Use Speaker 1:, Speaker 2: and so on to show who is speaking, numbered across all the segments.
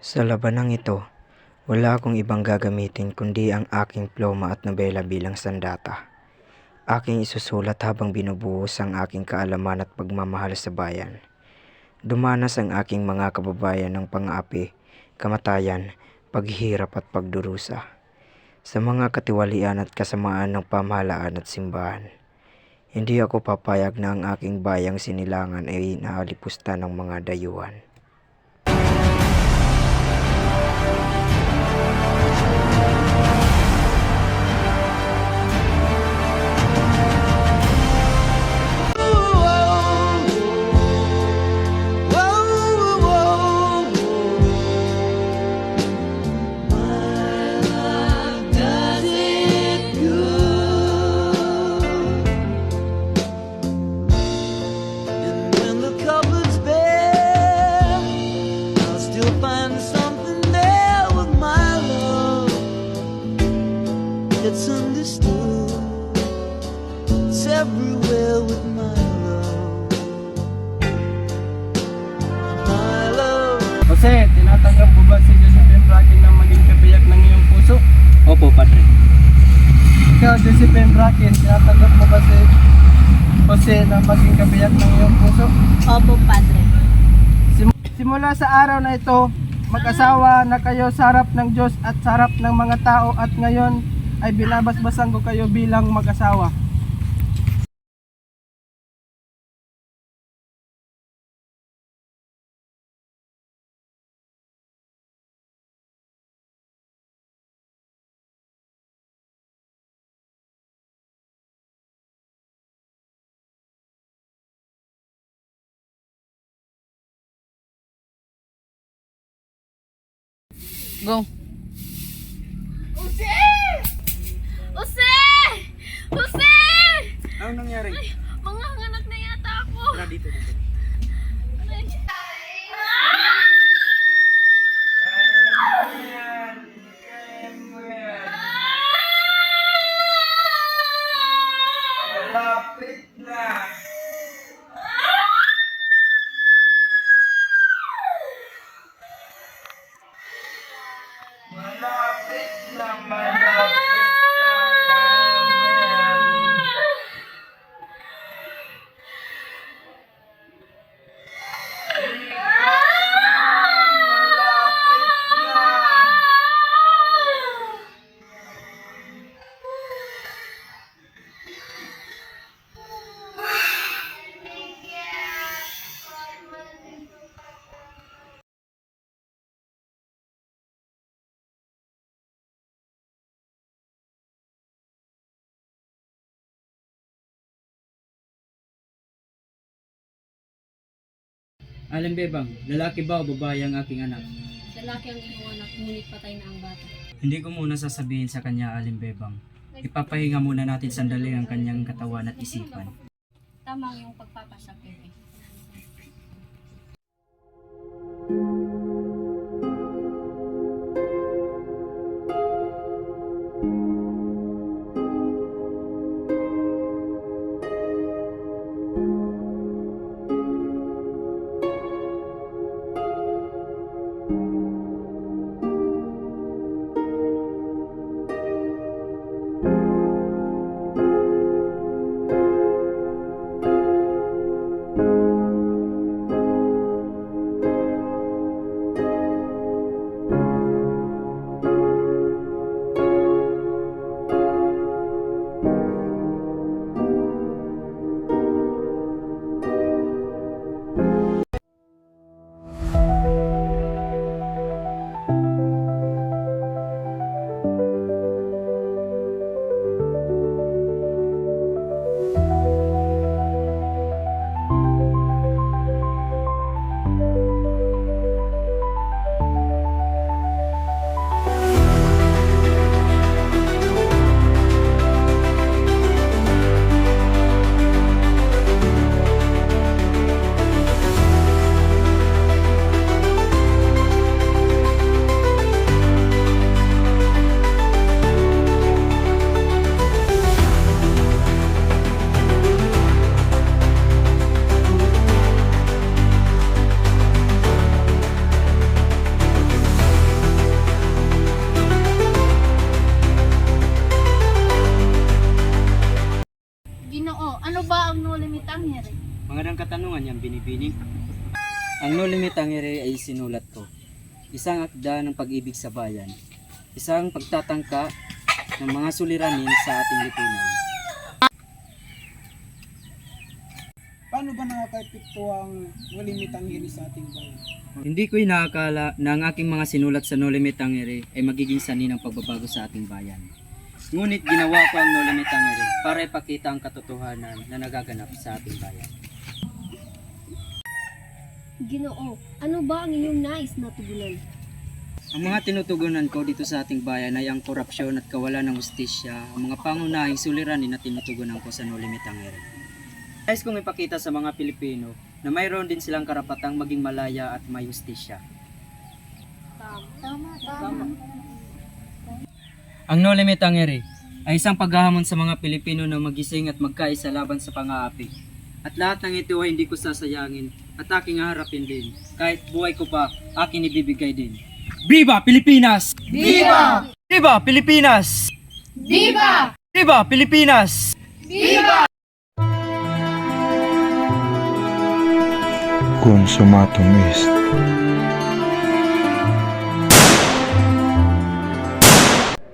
Speaker 1: Sa labanang ito, wala akong ibang gagamitin kundi ang aking pluma at nobela bilang sandata. Aking isusulat habang binubuhos ang aking kaalaman at pagmamahal sa bayan. Dumanas ang aking mga kababayan ng pang-aapi, kamatayan, paghihirap at pagdurusa. Sa mga katiwalian at kasamaan ng pamahalaan at simbahan. Hindi ako papayag na ang aking bayang sinilangan ay naalipusta ng mga dayuhan.
Speaker 2: It's understood. It's everywhere with my love. My love.
Speaker 3: Jose, tinatanggap mo ba si Josephine Bracken na maging kabiyak ng iyong puso?
Speaker 4: Opo, Padre.
Speaker 3: Ikaw, Josephine Bracken, tinatanggap mo ba si Jose na maging kabiyak ng iyong puso?
Speaker 5: Opo, Padre.
Speaker 3: Simula sa araw na ito, mag-asawa na kayo sa harap ng Diyos at sa harap ng mga tao at ngayon ay binabasbasan ko kayo bilang mag-asawa.
Speaker 5: Go. Jose! Jose! Jose!
Speaker 3: Anong nangyari?
Speaker 5: Ay, mga anak na yata ako.
Speaker 3: Tara dito.
Speaker 5: Aray.
Speaker 3: Malapit na. Malapit na, malapit na.
Speaker 4: Aling Bebang, lalaki ba o babae ang aking anak?
Speaker 5: Lalaki ang iyong anak, ngunit patay na ang bata.
Speaker 4: Hindi ko muna sasabihin sa kanya, Aling Bebang. Ipapahinga muna natin sandali ang kanyang katawan at isipan.
Speaker 5: Tama ang iyong pagpapasakit.
Speaker 4: Bini. Ang No Limit Tangere ay sinulat ko. Isang akda ng pag-ibig sa bayan. Isang pagtatangka ng mga suliranin sa ating lipunan.
Speaker 3: Paano ba nakaka-epekto ang walimitang hiri sa ating bayan?
Speaker 4: Hindi ko inaakala na ang aking mga sinulat sa No Limit Tangere ay magiging sanhi ng pagbabago sa ating bayan. Ngunit ginawa ko ang No Limit Tangere para ipakita ang katotohanan na nagaganap sa ating bayan.
Speaker 5: Ginoo, ano ba ang iyong nais na tugunan?
Speaker 4: Ang mga tinutugunan ko dito sa ating bayan ay ang korupsyon at kawalan ng hustisya, ang mga pangunahing suliranin na tinutugunan ko sa No Limit Tangere. Nais kong ipakita sa mga Pilipino na mayroon din silang karapatang maging malaya at may hustisya.
Speaker 5: Tama.
Speaker 4: Ang No Limit Tangere ay isang paghahamon sa mga Pilipino na magising at magkaisa laban sa pang-aapi. At lahat ng ito ay hindi ko sasayangin at aking haharapin din. Kahit buhay ko pa, aking ibibigay din. Viva Pilipinas!
Speaker 5: Viva!
Speaker 4: Viva Pilipinas!
Speaker 5: Viva!
Speaker 4: Viva Pilipinas!
Speaker 6: Consumatum est.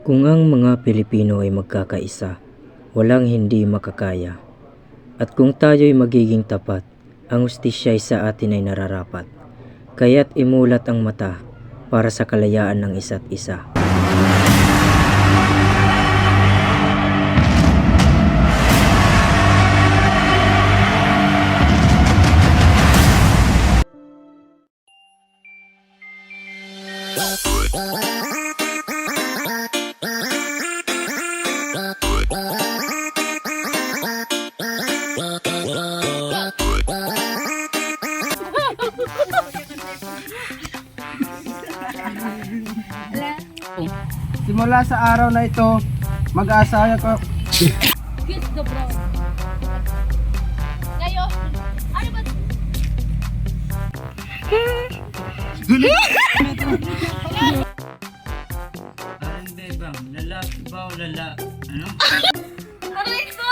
Speaker 1: Kung ang mga Pilipino ay magkakaisa, walang hindi makakaya. At kung tayo'y magiging tapat, ang hustisya sa atin ay nararapat. Kaya't imulat ang mata para sa kalayaan ng isa't isa.
Speaker 3: Simula sa araw na ito, mag-aasawa ko.
Speaker 5: Kiss the bro. Kayo, ano ba?
Speaker 4: Aling bebang, lala ba o lala? Ano?
Speaker 5: Aray ko!